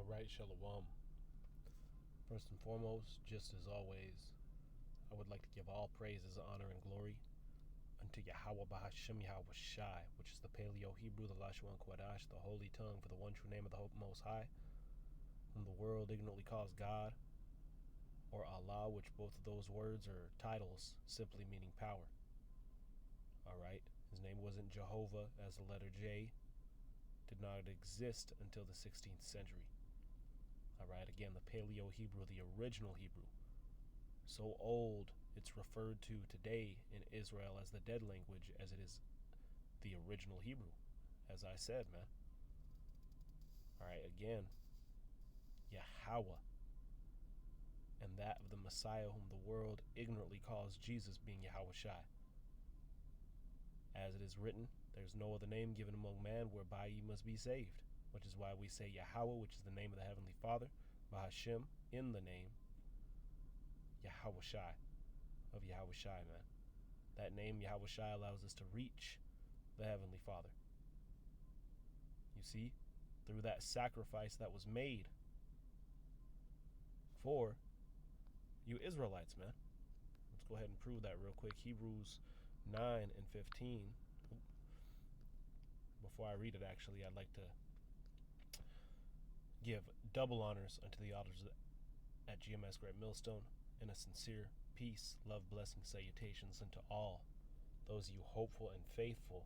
Right, Shalom. First and foremost, just as always, I would like to give all praises, honor, and glory unto Yahweh Bahashim Yahweh Shai, which is the Paleo Hebrew, the Lashuan Quadash, the holy tongue for the one true name of the Hope Most High, whom the world ignorantly calls God, or Allah, which both of those words are titles, simply meaning power. Alright, his name wasn't Jehovah, as the letter J did not exist until the 16th century. Alright, again, the Paleo Hebrew, the original Hebrew. So old, it's referred to today in Israel as the dead language as it is the original Hebrew. As I said, man. Alright, again, Yahweh. And that of the Messiah whom the world ignorantly calls Jesus, being Yahweh Shai. As it is written, there's no other name given among man whereby ye must be saved. Which is why we say Yahweh, which is the name of the Heavenly Father, Bahashim, in the name, Yahweh Shai, of Yahweh Shai, man. That name, Yahweh Shai, allows us to reach the Heavenly Father. You see, through that sacrifice that was made for you Israelites, man. Let's go ahead and prove that real quick. Hebrews 9 and 15. Before I read it, actually, I'd like to give double honors unto the elders at GMS Great Millstone, and a sincere peace, love, blessing, salutations unto all those of you hopeful and faithful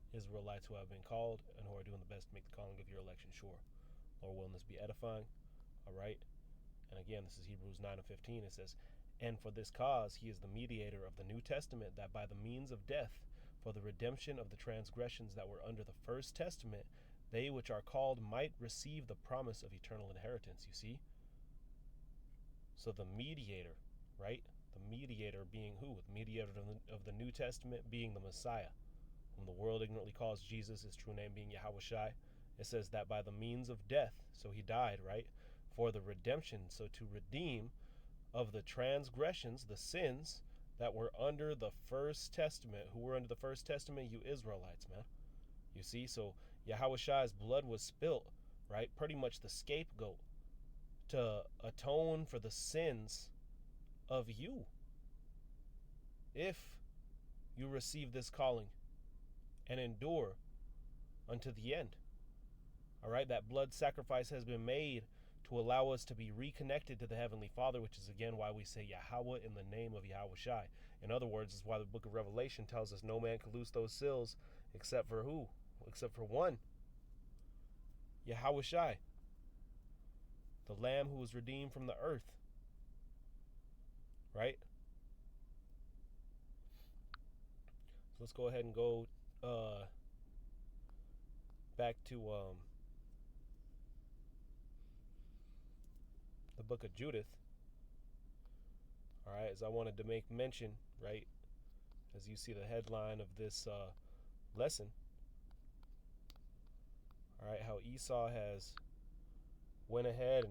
Israelites who have been called and who are doing the best to make the calling of your election sure. Lord willing, this be edifying. All right. And again, this is Hebrews 9 and 15. It says, and for this cause he is the mediator of the New Testament, that by the means of death, for the redemption of the transgressions that were under the first testament, they which are called might receive the promise of eternal inheritance. You see? So the mediator, right? The mediator being who? The mediator of the New Testament being the Messiah, whom the world ignorantly calls Jesus, his true name being Yahweh Shai. It says that by the means of death, so he died, right? For the redemption, so to redeem of the transgressions, the sins that were under the first testament. Who were under the first testament? You Israelites, man. You see, so Yahweh Shai's blood was spilt, right? Pretty much the scapegoat to atone for the sins of you. If you receive this calling and endure unto the end. All right, that blood sacrifice has been made to allow us to be reconnected to the Heavenly Father, which is again why we say Yahweh in the name of Yahweh Shai. In other words, is why the book of Revelation tells us no man can loose those seals except for who? Except for one. Yahweh Shai. The Lamb who was redeemed from the earth. Right? So let's go ahead and go back to the book of Judith. All right, as I wanted to make mention, right, as you see the headline of this lesson, all right, how Esau has went ahead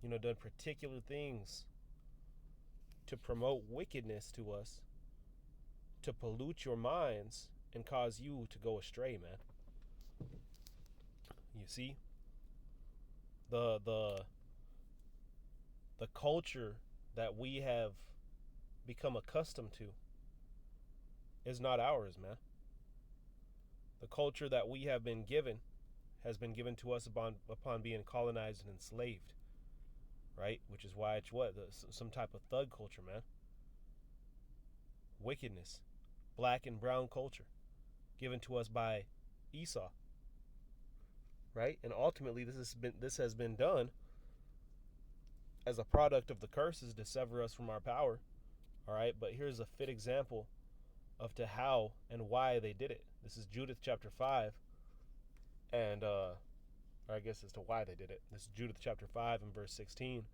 and, done particular things to promote wickedness to us, to pollute your minds and cause you to go astray, man. You see? The culture that we have become accustomed to is not ours, man. The culture that we have been given has been given to us upon being colonized and enslaved, right? Which is why it's some type of thug culture, man. Wickedness, black and brown culture, given to us by Esau. Right? And ultimately this has been done as a product of the curses to sever us from our power. All right, but here's a fit example of to how and why they did it. This is Judith chapter 5, and or I guess as to why they did it. This is Judith chapter 5 and verse 16.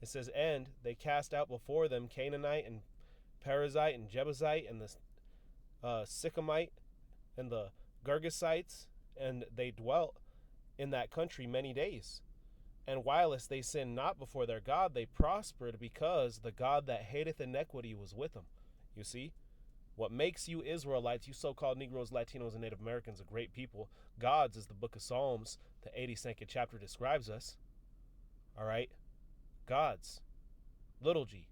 It says, and they cast out before them Canaanite and Perizzite and Jebusite and the Sychemite and the Girgasites, and they dwelt in that country many days. And whilst they sinned not before their God, they prospered, because the God that hateth iniquity was with them. You see? What makes you Israelites, you so-called Negroes, Latinos, and Native Americans, a great people, gods, as the book of Psalms, the 82nd chapter describes us. All right? Gods. Little g.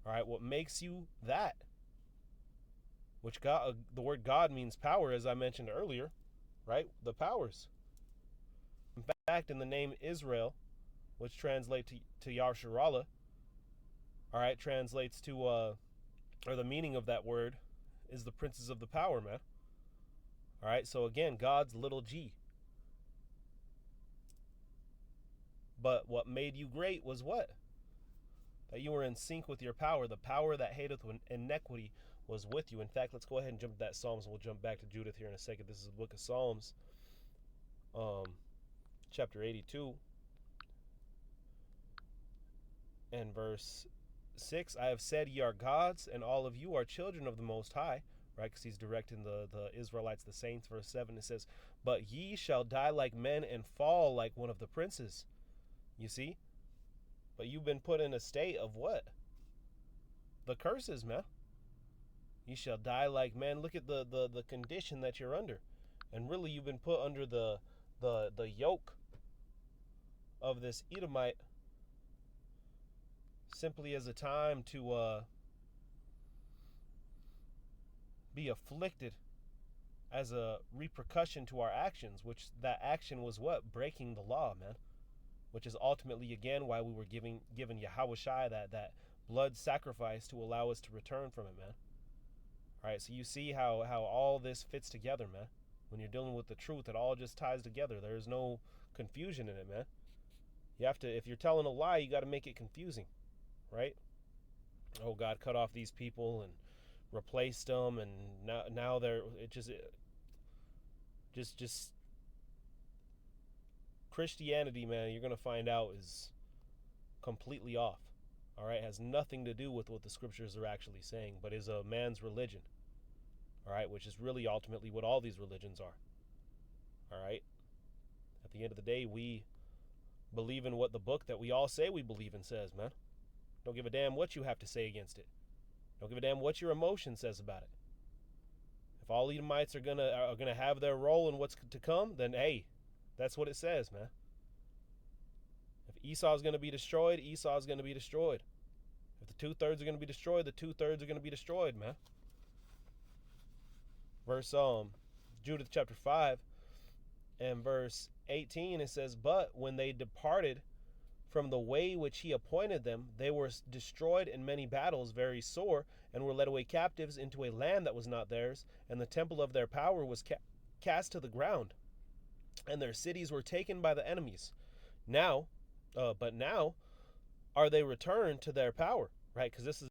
All right? What makes you that? Which God, the word God means power, as I mentioned earlier. Right? The powers. In fact, in the name Israel, which translates to Yasharallah, all right, translates to, or the meaning of that word is the princes of the power, man. All right, so again, God's little g. But what made you great was what? That you were in sync with your power. The power that hateth iniquity was with you. In fact, let's go ahead and jump to that Psalms. We'll jump back to Judith here in a second. This is the book of Psalms, chapter 82, and verse 6. I have said, ye are gods, and all of you are children of the Most High. Right, because he's directing the Israelites, the saints. Verse 7, it says, but ye shall die like men and fall like one of the princes. You see? But you've been put in a state of what? The curses, man. You shall die like men. Look at the condition that you're under. And really, you've been put under the yoke of this Edomite simply as a time to be afflicted as a repercussion to our actions, which that action was what? Breaking the law, man. Which is ultimately, again, why we were given Yahushua that blood sacrifice to allow us to return from it, man. All right, so you see how all this fits together, man. When you're dealing with the truth, it all just ties together. There's no confusion in it, man. You have to, if you're telling a lie, you got to make it confusing, right? Oh, God cut off these people and replaced them, and now they're just Christianity, man, you're going to find out is completely off. All right, has nothing to do with what the scriptures are actually saying, but is a man's religion. All right, which is really ultimately what all these religions are. All right, at the end of the day, we believe in what the book that we all say we believe in says, man. Don't give a damn what you have to say against it. Don't give a damn what your emotion says about it. If all Edomites are gonna have their role in what's to come, then hey, that's what it says, man. If Esau is going to be destroyed, Esau is going to be destroyed. If the 2/3 are going to be destroyed, the 2/3 are going to be destroyed, man. Verse Judith chapter 5 and verse 18, it says, but when they departed from the way which he appointed them, they were destroyed in many battles, very sore, and were led away captives into a land that was not theirs, and the temple of their power was cast to the ground, and their cities were taken by the enemies. But now are they returned to their power, right? Because this is